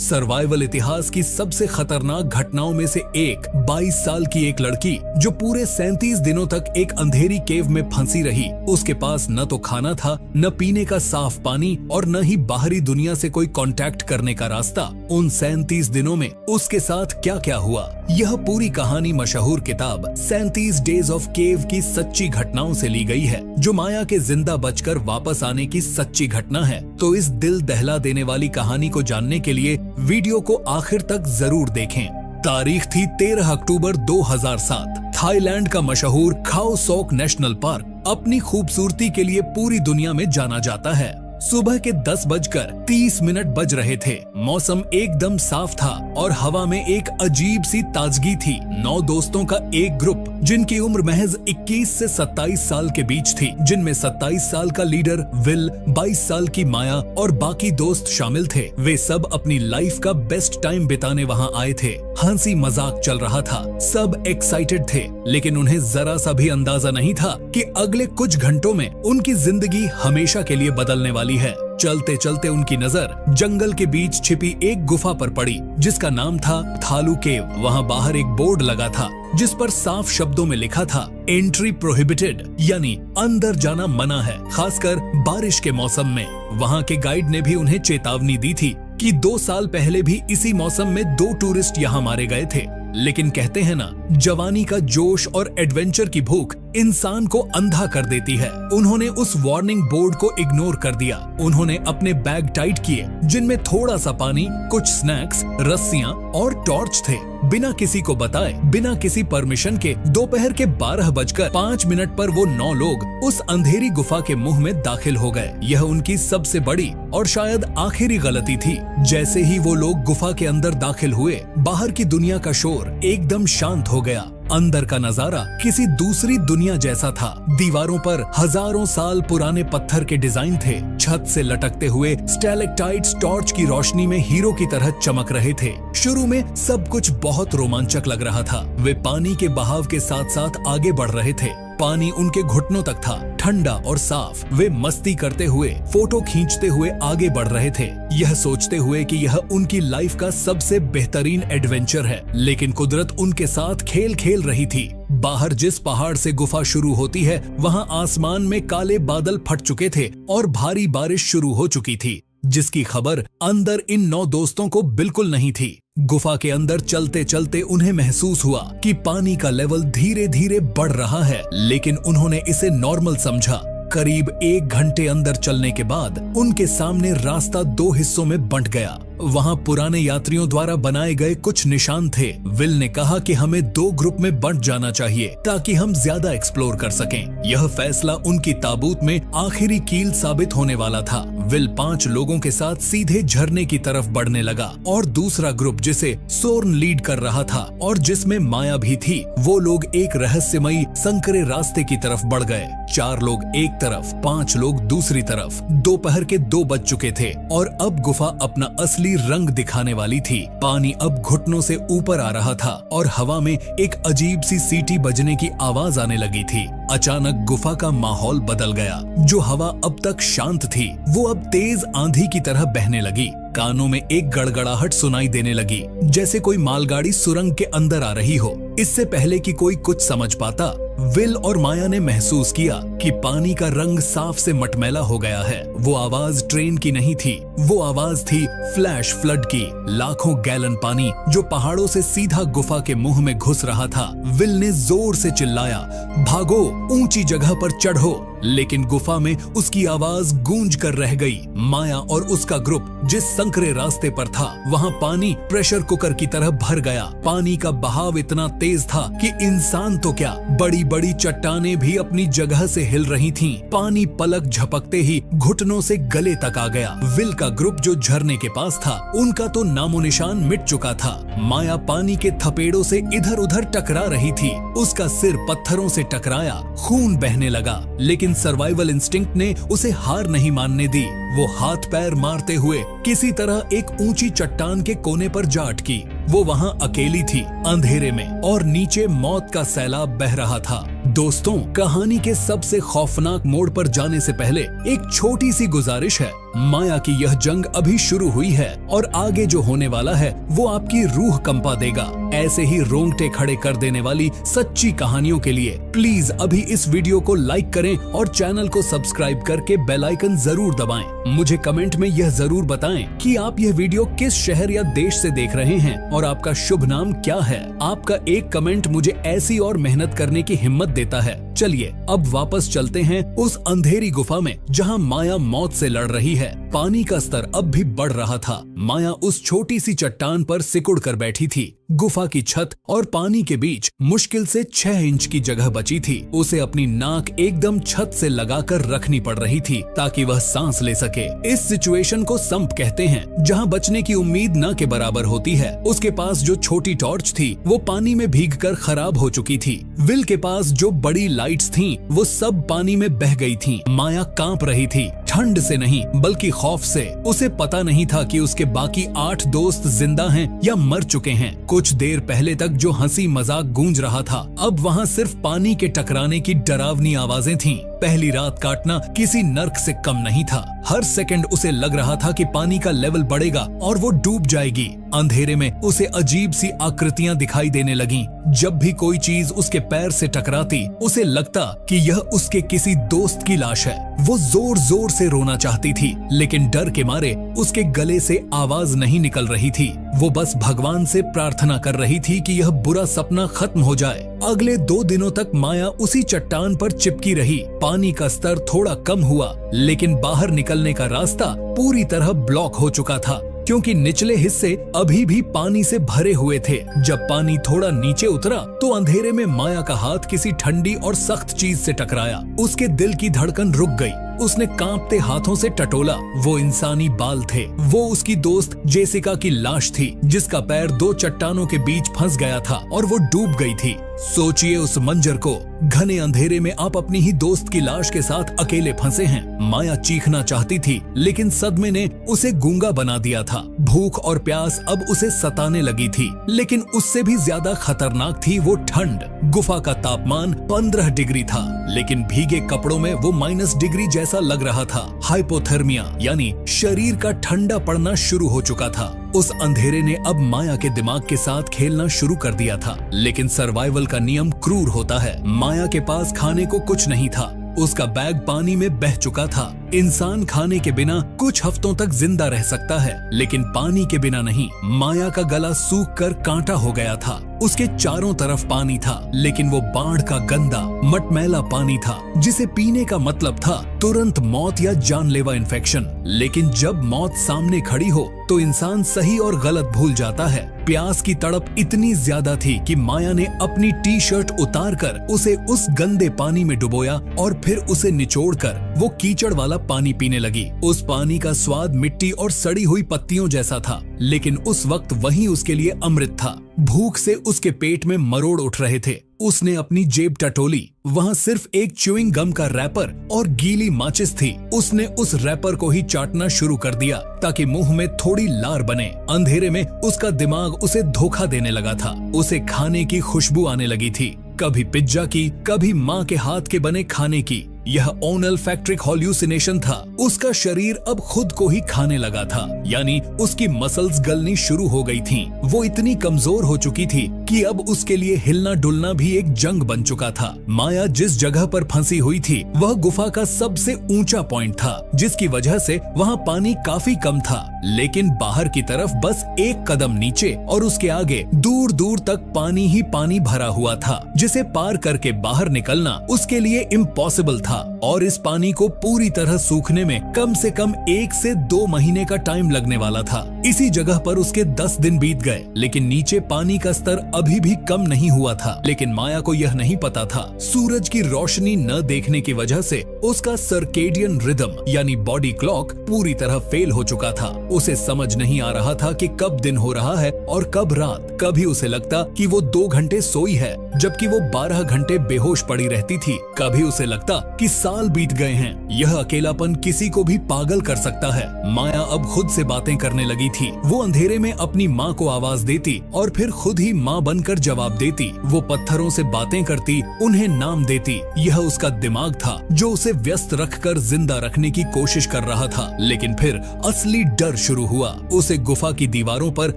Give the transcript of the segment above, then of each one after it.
Survival इतिहास की सबसे खतरनाक घटनाओं में से एक 22 साल की एक लड़की जो पूरे 37 दिनों तक एक अंधेरी केव में फंसी रही। उसके पास न तो खाना था, न पीने का साफ पानी और न ही बाहरी दुनिया से कोई कांटेक्ट करने का रास्ता। उन 37 दिनों में उसके साथ क्या क्या हुआ, यह पूरी कहानी मशहूर किताब 37 डेज ऑफ केव की सच्ची घटनाओं से ली गई है, जो माया के जिंदा बचकर वापस आने की सच्ची घटना है। तो इस दिल दहला देने वाली कहानी को जानने के लिए वीडियो को आखिर तक जरूर देखें। तारीख थी 13 अक्टूबर 2007। थाईलैंड का मशहूर खाओ सॉक नेशनल पार्क अपनी खूबसूरती के लिए पूरी दुनिया में जाना जाता है। सुबह के 10:30 बज रहे थे। मौसम एकदम साफ था और हवा में एक अजीब सी ताजगी थी। 9 दोस्तों का एक ग्रुप, जिनकी उम्र महज 21 से 27 साल के बीच थी, जिनमें 27 साल का लीडर विल, 22 साल की माया और बाकी दोस्त शामिल थे। वे सब अपनी लाइफ का बेस्ट टाइम बिताने वहां आए थे। हंसी मजाक चल रहा था, सब एक्साइटेड थे, लेकिन उन्हें जरा सा भी अंदाजा नहीं था कि अगले कुछ घंटों में उनकी जिंदगी हमेशा के लिए बदलने वाली है। चलते चलते उनकी नजर जंगल के बीच छिपी एक गुफा पर पड़ी, जिसका नाम था थालू केव। वहाँ बाहर एक बोर्ड लगा था, जिस पर साफ शब्दों में लिखा था एंट्री प्रोहिबिटेड, यानी अंदर जाना मना है, खासकर बारिश के मौसम में। वहाँ के गाइड ने भी उन्हें चेतावनी दी थी कि 2 साल पहले भी इसी मौसम में 2 टूरिस्ट यहाँ मारे गए थे। लेकिन कहते हैं ना, जवानी का जोश और एडवेंचर की भूख इंसान को अंधा कर देती है। उन्होंने उस वार्निंग बोर्ड को इग्नोर कर दिया। उन्होंने अपने बैग टाइट किए, जिनमें थोड़ा सा पानी, कुछ स्नैक्स, रस्सियां और टॉर्च थे। बिना किसी को बताए, बिना किसी परमिशन के दोपहर के 12:05 पर वो 9 लोग उस अंधेरी गुफा के मुंह में दाखिल हो गए। यह उनकी सबसे बड़ी और शायद आखिरी गलती थी। जैसे ही वो लोग गुफा के अंदर दाखिल हुए, बाहर की दुनिया का शोर एकदम शांत हो गया। अंदर का नजारा किसी दूसरी दुनिया जैसा था। दीवारों पर हजारों साल पुराने पत्थर के डिजाइन थे। छत से लटकते हुए स्टैलेक्टाइट्स टॉर्च की रोशनी में हीरो की तरह चमक रहे थे। शुरू में सब कुछ बहुत रोमांचक लग रहा था। वे पानी के बहाव के साथ साथ आगे बढ़ रहे थे। पानी उनके घुटनों तक था, ठंडा और साफ। वे मस्ती करते हुए, फोटो खींचते हुए आगे बढ़ रहे थे, यह सोचते हुए कि यह उनकी लाइफ का सबसे बेहतरीन एडवेंचर है। लेकिन कुदरत उनके साथ खेल खेल रही थी। बाहर जिस पहाड़ से गुफा शुरू होती है, वहाँ आसमान में काले बादल फट चुके थे और भारी बारिश शुरू हो चुकी थी, जिसकी खबर अंदर इन 9 दोस्तों को बिल्कुल नहीं थी। गुफा के अंदर चलते चलते उन्हें महसूस हुआ कि पानी का लेवल धीरे धीरे बढ़ रहा है, लेकिन उन्होंने इसे नॉर्मल समझा। करीब 1 घंटे अंदर चलने के बाद उनके सामने रास्ता 2 हिस्सों में बंट गया। वहाँ पुराने यात्रियों द्वारा बनाए गए कुछ निशान थे। विल ने कहा कि हमें 2 ग्रुप में बंट जाना चाहिए ताकि हम ज्यादा एक्सप्लोर कर सकें। यह फैसला उनकी ताबूत में आखिरी कील साबित होने वाला था। विल 5 लोगों के साथ सीधे झरने की तरफ बढ़ने लगा और दूसरा ग्रुप, जिसे सोर्न लीड कर रहा था और जिसमें माया भी थी, वो लोग एक रहस्यमयी संकरे रास्ते की तरफ बढ़ गए। 4 लोग एक तरफ, 5 लोग दूसरी तरफ। दोपहर के 2 बज चुके थे और अब गुफा अपना असली रंग दिखाने वाली थी। पानी अब घुटनों से ऊपर आ रहा था और हवा में एक अजीब सी सीटी बजने की आवाज आने लगी थी। अचानक गुफा का माहौल बदल गया। जो हवा अब तक शांत थी, वो अब तेज आंधी की तरह बहने लगी। कानों में एक गड़गड़ाहट सुनाई देने लगी, जैसे कोई मालगाड़ी सुरंग के अंदर आ रही हो। इससे पहले कि कोई कुछ समझ पाता, विल और माया ने महसूस किया कि पानी का रंग साफ से मटमैला हो गया है। वो आवाज ट्रेन की नहीं थी, वो आवाज थी फ्लैश फ्लड की। लाखों गैलन पानी जो पहाड़ों से सीधा गुफा के मुंह में घुस रहा था। विल ने जोर से चिल्लाया, भागो, ऊंची जगह पर चढ़ो। लेकिन गुफा में उसकी आवाज गूंज कर रह गई। माया और उसका ग्रुप जिस संकरे रास्ते पर था, वहाँ पानी प्रेशर कुकर की तरह भर गया। पानी का बहाव इतना तेज था कि इंसान तो क्या, बड़ी बड़ी चट्टानें भी अपनी जगह से हिल रही थीं। पानी पलक झपकते ही घुटनों से गले तक आ गया। विल का ग्रुप जो झरने के पास था, उनका तो नामो निशान मिट चुका था। माया पानी के थपेड़ों से इधर उधर टकरा रही थी। उसका सिर पत्थरों से टकराया, खून बहने लगा, लेकिन सर्वाइवल इंस्टिंक्ट ने उसे हार नहीं मानने दी। वो हाथ पैर मारते हुए किसी तरह एक ऊंची चट्टान के कोने पर जा अटकी। वो वहाँ अकेली थी, अंधेरे में, और नीचे मौत का सैलाब बह रहा था। दोस्तों, कहानी के सबसे खौफनाक मोड़ पर जाने से पहले एक छोटी सी गुजारिश है। माया की यह जंग अभी शुरू हुई है और आगे जो होने वाला है वो आपकी रूह कंपा देगा। ऐसे ही रोंगटे खड़े कर देने वाली सच्ची कहानियों के लिए प्लीज अभी इस वीडियो को लाइक करें और चैनल को सब्सक्राइब करके बेल आइकन जरूर दबाएं। मुझे कमेंट में यह जरूर बताएं कि आप यह वीडियो किस शहर या देश से देख रहे हैं और आपका शुभ नाम क्या है। आपका एक कमेंट मुझे ऐसी और मेहनत करने की हिम्मत देता है। चलिए अब वापस चलते हैं उस अंधेरी गुफा में जहां माया मौत से लड़ रही है। पानी का स्तर अब भी बढ़ रहा था। माया उस छोटी सी चट्टान पर सिकुड़ कर बैठी थी। गुफा की छत और पानी के बीच मुश्किल से 6 इंच की जगह बची थी। उसे अपनी नाक एकदम छत से लगाकर रखनी पड़ रही थी ताकि वह सांस ले सके। इस सिचुएशन को संप कहते हैं, जहां बचने की उम्मीद न के बराबर होती है। उसके पास जो छोटी टॉर्च थी वो पानी में भीगकर खराब हो चुकी थी। विल के पास जो बड़ी लाइट्स थीं, वो सब पानी में बह गई थीं। माया कांप रही थी, ठंड से नहीं बल्कि खौफ से। उसे पता नहीं था कि उसके बाकी 8 दोस्त जिंदा हैं या मर चुके हैं। कुछ देर पहले तक जो हंसी मजाक गूंज रहा था, अब वहाँ सिर्फ पानी के टकराने की डरावनी आवाजें थीं। पहली रात काटना किसी नर्क से कम नहीं था। हर सेकंड उसे लग रहा था कि पानी का लेवल बढ़ेगा और वो डूब जाएगी। अंधेरे में उसे अजीब सी आकृतियां दिखाई देने लगीं। जब भी कोई चीज उसके पैर से टकराती, उसे लगता कि यह उसके किसी दोस्त की लाश है। वो जोर जोर से रोना चाहती थी, लेकिन डर के मारे उसके गले से आवाज नहीं निकल रही थी। वो बस भगवान से प्रार्थना कर रही थी कि यह बुरा सपना खत्म हो जाए। अगले 2 दिनों तक माया उसी चट्टान पर चिपकी रही। पानी का स्तर थोड़ा कम हुआ, लेकिन बाहर निकलने का रास्ता पूरी तरह ब्लॉक हो चुका था, क्योंकि निचले हिस्से अभी भी पानी से भरे हुए थे। जब पानी थोड़ा नीचे उतरा तो अंधेरे में माया का हाथ किसी ठंडी और सख्त चीज से टकराया। उसके दिल की धड़कन रुक गई। उसने कांपते हाथों से टटोला। वो इंसानी बाल थे। वो उसकी दोस्त जेसिका की लाश थी, जिसका पैर 2 चट्टानों के बीच फंस गया था और वो डूब गई थी। सोचिए उस मंजर को। घने अंधेरे में आप अपनी ही दोस्त की लाश के साथ अकेले फंसे हैं। माया चीखना चाहती थी, लेकिन सदमे ने उसे गूंगा बना दिया था। भूख और प्यास अब उसे सताने लगी थी, लेकिन उससे भी ज्यादा खतरनाक थी वो ठंड। गुफा का तापमान 15 डिग्री था, लेकिन भीगे कपड़ों में वो -, डिग्री जैसा लग रहा था। हाइपोथर्मिया यानी शरीर का ठंडा पड़ना शुरू हो चुका था। उस अंधेरे ने अब माया के दिमाग के साथ खेलना शुरू कर दिया था, लेकिन सर्वाइवल का नियम क्रूर होता है। माया के पास खाने को कुछ नहीं था। उसका बैग पानी में बह चुका था। इंसान खाने के बिना कुछ हफ्तों तक जिंदा रह सकता है, लेकिन पानी के बिना नहीं। माया का गला सूख कर कांटा हो गया था। उसके चारों तरफ पानी था, लेकिन वो बाढ़ का गंदा मटमैला पानी था, जिसे पीने का मतलब था तुरंत मौत या जानलेवा इन्फेक्शन। लेकिन जब मौत सामने खड़ी हो तो इंसान सही और गलत भूल जाता है। प्यास की तड़प इतनी ज्यादा थी कि माया ने अपनी टी-शर्ट उतारकर उसे उस गंदे पानी में डुबोया और फिर उसे निचोड़कर वो कीचड़ वाला पानी पीने लगी। उस पानी का स्वाद मिट्टी और सड़ी हुई पत्तियों जैसा था, लेकिन उस वक्त वही उसके लिए अमृत था। भूख से उसके पेट में मरोड़ उठ रहे थे। उसने अपनी जेब टटोली। वहाँ सिर्फ एक च्युइंग गम का रैपर और गीली माचिस थी। उसने उस रैपर को ही चाटना शुरू कर दिया ताकि मुंह में थोड़ी लार बने। अंधेरे में उसका दिमाग उसे धोखा देने लगा था। उसे खाने की खुशबू आने लगी थी, कभी पिज्जा की, कभी माँ के हाथ के बने खाने की। यह ओनल्फैक्ट्रिक हॉल्यूसिनेशन था। उसका शरीर अब खुद को ही खाने लगा था, यानी उसकी मसल्स गलनी शुरू हो गई थीं। वो इतनी कमजोर हो चुकी थी कि अब उसके लिए हिलना डुलना भी एक जंग बन चुका था। माया जिस जगह पर फंसी हुई थी वह गुफा का सबसे ऊंचा पॉइंट था, जिसकी वजह से वहाँ पानी काफी कम था। लेकिन बाहर की तरफ बस 1 कदम नीचे और उसके आगे दूर दूर तक पानी ही पानी भरा हुआ था, जिसे पार करके बाहर निकलना उसके लिए इम्पॉसिबल था। और इस पानी को पूरी तरह सूखने में कम से कम 1 से 2 महीने का टाइम लगने वाला था। इसी जगह पर उसके 10 दिन बीत गए, लेकिन नीचे पानी का स्तर अभी भी कम नहीं हुआ था। लेकिन माया को यह नहीं पता था, सूरज की रोशनी न देखने की वजह से उसका सर्केडियन रिदम यानी बॉडी क्लॉक पूरी तरह फेल हो चुका था। उसे समझ नहीं आ रहा था कि कब दिन हो रहा है और कब रात। कभी उसे लगता कि वो 2 घंटे सोई है, जबकि वो 12 घंटे बेहोश पड़ी रहती थी। कभी उसे लगता कि साल बीत गए हैं। यह अकेलापन किसी को भी पागल कर सकता है। माया अब खुद से बातें करने लगी थी। वो अंधेरे में अपनी माँ को आवाज देती और फिर खुद ही माँ बनकर जवाब देती। वो पत्थरों से बातें करती, उन्हें नाम देती। यह उसका दिमाग था जो उसे व्यस्त रखकर जिंदा रखने की कोशिश कर रहा था। लेकिन फिर असली डर शुरू हुआ। उसे गुफा की दीवारों पर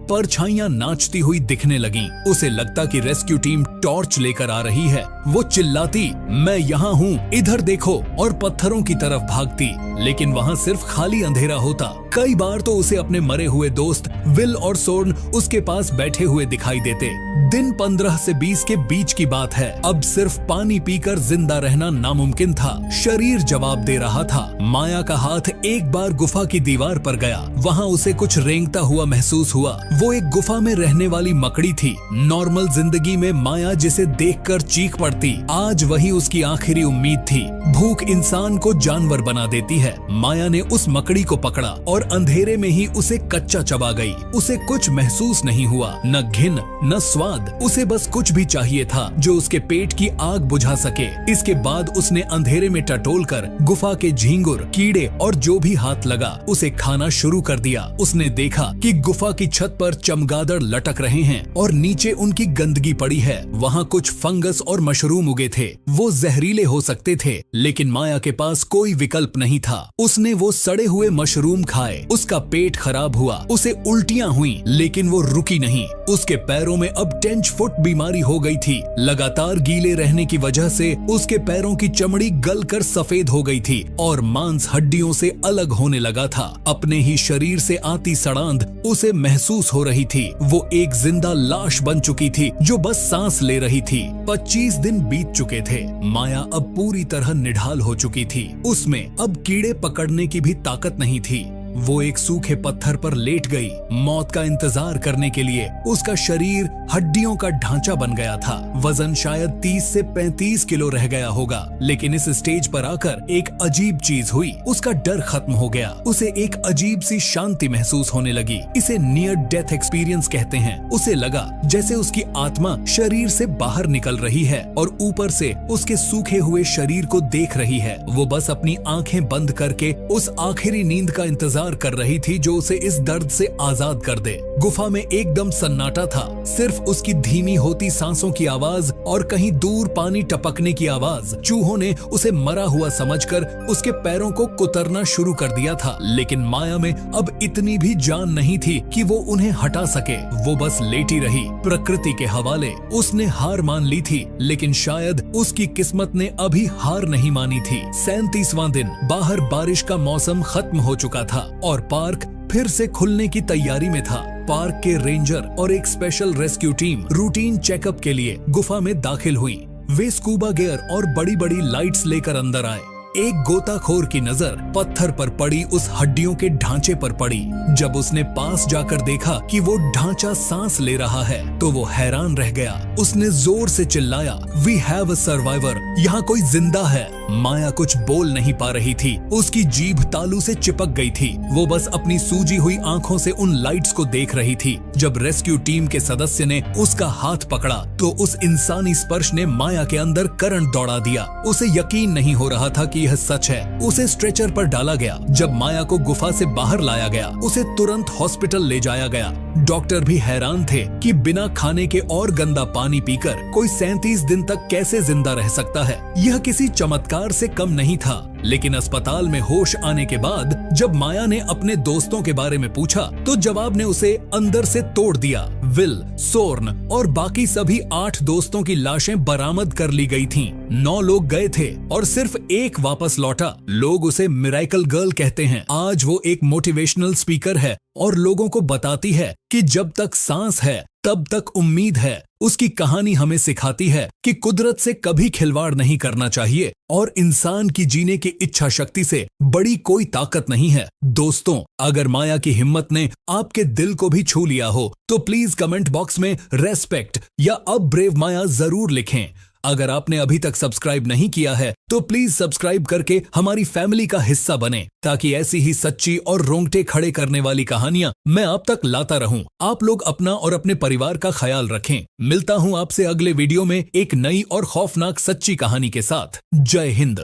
परछाइयां नाचती हुई दिखने लगीं। उसे लगता कि रेस्क्यू टीम टॉर्च लेकर आ रही है। वो चिल्लाती, मैं यहाँ हूँ, इधर देखो, और पत्थरों की तरफ भागती। लेकिन वहाँ सिर्फ खाली अंधेरा होता। कई बार तो उसे अपने मरे हुए दोस्त विल और सोर्न उसके पास बैठे हुए दिखाई देते। दिन 15 से 20 के बीच की बात है। अब सिर्फ पानी पीकर जिंदा रहना नामुमकिन था। शरीर जवाब दे रहा था। माया का हाथ एक बार गुफा की दीवार पर गया। वहाँ उसे कुछ रेंगता हुआ महसूस हुआ। वो एक गुफा में रहने वाली मकड़ी थी। नॉर्मल जिंदगी में माया जिसे देखकर चीख पड़ती, आज वही उसकी आखिरी उम्मीद थी। भूख इंसान को जानवर बना देती है। माया ने उस मकड़ी को पकड़ा और अंधेरे में ही उसे कच्चा चबा गई। उसे कुछ महसूस नहीं हुआ, न घिन न स्वाद। उसे बस कुछ भी चाहिए था जो उसके पेट की आग बुझा सके। इसके बाद उसने अंधेरे में टटोलकर गुफा के झींगुर, कीड़े और जो भी हाथ लगा उसे खाना शुरू कर दिया। उसने देखा कि गुफा की छत पर चमगादड़ लटक रहे हैं और नीचे उनकी गंदगी पड़ी है। वहाँ कुछ फंगस और मशरूम उगे थे। वो जहरीले हो सकते थे, लेकिन माया के पास कोई विकल्प नहीं था। उसने वो सड़े हुए मशरूम खाए। उसका पेट खराब हुआ, उसे उल्टियाँ हुई, लेकिन वो रुकी नहीं। उसके पैरों में अब 10 फुट बीमारी हो गई थी। लगातार गीले रहने की वजह से उसके पैरों की चमड़ी गलकर सफेद हो गई थी और मांस हड्डियों से अलग होने लगा था। अपने ही शरीर से आती सड़ांध उसे महसूस हो रही थी। वो एक जिंदा लाश बन चुकी थी जो बस सांस ले रही थी। 25 दिन बीत चुके थे। माया अब पूरी तरह निढाल हो चुकी थी। उसमें अब कीड़े पकड़ने की भी ताकत नहीं थी। वो एक सूखे पत्थर पर लेट गई, मौत का इंतजार करने के लिए। उसका शरीर हड्डियों का ढांचा बन गया था। वजन शायद 30 से 35 किलो रह गया होगा। लेकिन इस स्टेज पर आकर एक अजीब चीज हुई। उसका डर खत्म हो गया। उसे एक अजीब सी शांति महसूस होने लगी। इसे नियर डेथ एक्सपीरियंस कहते हैं। उसे लगा जैसे उसकी आत्मा शरीर से बाहर निकल रही है और ऊपर से उसके सूखे हुए शरीर को देख रही है। वो बस अपनी आंखें बंद करके उस आखिरी नींद का इंतजार कर रही थी जो उसे इस दर्द से आजाद कर दे। गुफा में एकदम सन्नाटा था। सिर्फ उसकी धीमी होती सांसों की आवाज और कहीं दूर पानी टपकने की आवाज। चूहों ने उसे मरा हुआ समझकर उसके पैरों को कुतरना शुरू कर दिया था। लेकिन माया में अब इतनी भी जान नहीं थी कि वो उन्हें हटा सके। वो बस लेटी रही, प्रकृति के हवाले। उसने हार मान ली थी, लेकिन शायद उसकी किस्मत ने अभी हार नहीं मानी थी। 37वां दिन। बाहर बारिश का मौसम खत्म हो चुका था और पार्क फिर से खुलने की तैयारी में था। पार्क के रेंजर और एक special rescue team routine checkup के लिए गुफा में दाखिल हुई। वे स्कूबा गियर और बड़ी बड़ी लाइट्स लेकर अंदर आए। एक गोताखोर की नजर पत्थर पर पड़ी उस हड्डियों के ढांचे पर पड़ी। जब उसने पास जाकर देखा कि वो ढांचा सांस ले रहा है तो वो हैरान रह गया। उसने जोर से चिल्लाया, वी हैव अ सर्वाइवर, यहाँ कोई जिंदा है। माया कुछ बोल नहीं पा रही थी। उसकी जीभ तालू से चिपक गई थी। वो बस अपनी सूजी हुई आंखों से उन लाइट्स को देख रही थी। जब रेस्क्यू टीम के सदस्य ने उसका हाथ पकड़ा तो उस इंसानी स्पर्श ने माया के अंदर करंट दौड़ा दिया। उसे यकीन नहीं हो रहा था कि यह सच है। उसे स्ट्रेचर पर डाला गया। जब माया को गुफा से बाहर लाया गया, उसे तुरंत हॉस्पिटल ले जाया गया। डॉक्टर भी हैरान थे कि बिना खाने के और गंदा पानी पीकर कोई 37 दिन तक कैसे जिंदा रह सकता है। यह किसी चमत्कार से कम नहीं था। लेकिन अस्पताल में होश आने के बाद जब माया ने अपने दोस्तों के बारे में पूछा तो जवाब ने उसे अंदर से तोड़ दिया। विल, सोर्न और बाकी सभी 8 दोस्तों की लाशें बरामद कर ली गई थीं। 9 लोग गए थे और सिर्फ एक वापस लौटा। लोग उसे मिरेकल गर्ल कहते हैं। आज वो एक मोटिवेशनल स्पीकर है और लोगों को बताती है कि जब तक सांस है तब तक उम्मीद है। उसकी कहानी हमें सिखाती है कि कुदरत से कभी खिलवाड़ नहीं करना चाहिए और इंसान की जीने की इच्छा शक्ति से बड़ी कोई ताकत नहीं है। दोस्तों, अगर माया की हिम्मत ने आपके दिल को भी छू लिया हो तो प्लीज कमेंट बॉक्स में रेस्पेक्ट या अब ब्रेव माया जरूर लिखें। अगर आपने अभी तक सब्सक्राइब नहीं किया है तो प्लीज सब्सक्राइब करके हमारी फैमिली का हिस्सा बने, ताकि ऐसी ही सच्ची और रोंगटे खड़े करने वाली कहानियां मैं आप तक लाता रहूं। आप लोग अपना और अपने परिवार का ख्याल रखें। मिलता हूं आपसे अगले वीडियो में एक नई और खौफनाक सच्ची कहानी के साथ। जय हिंद।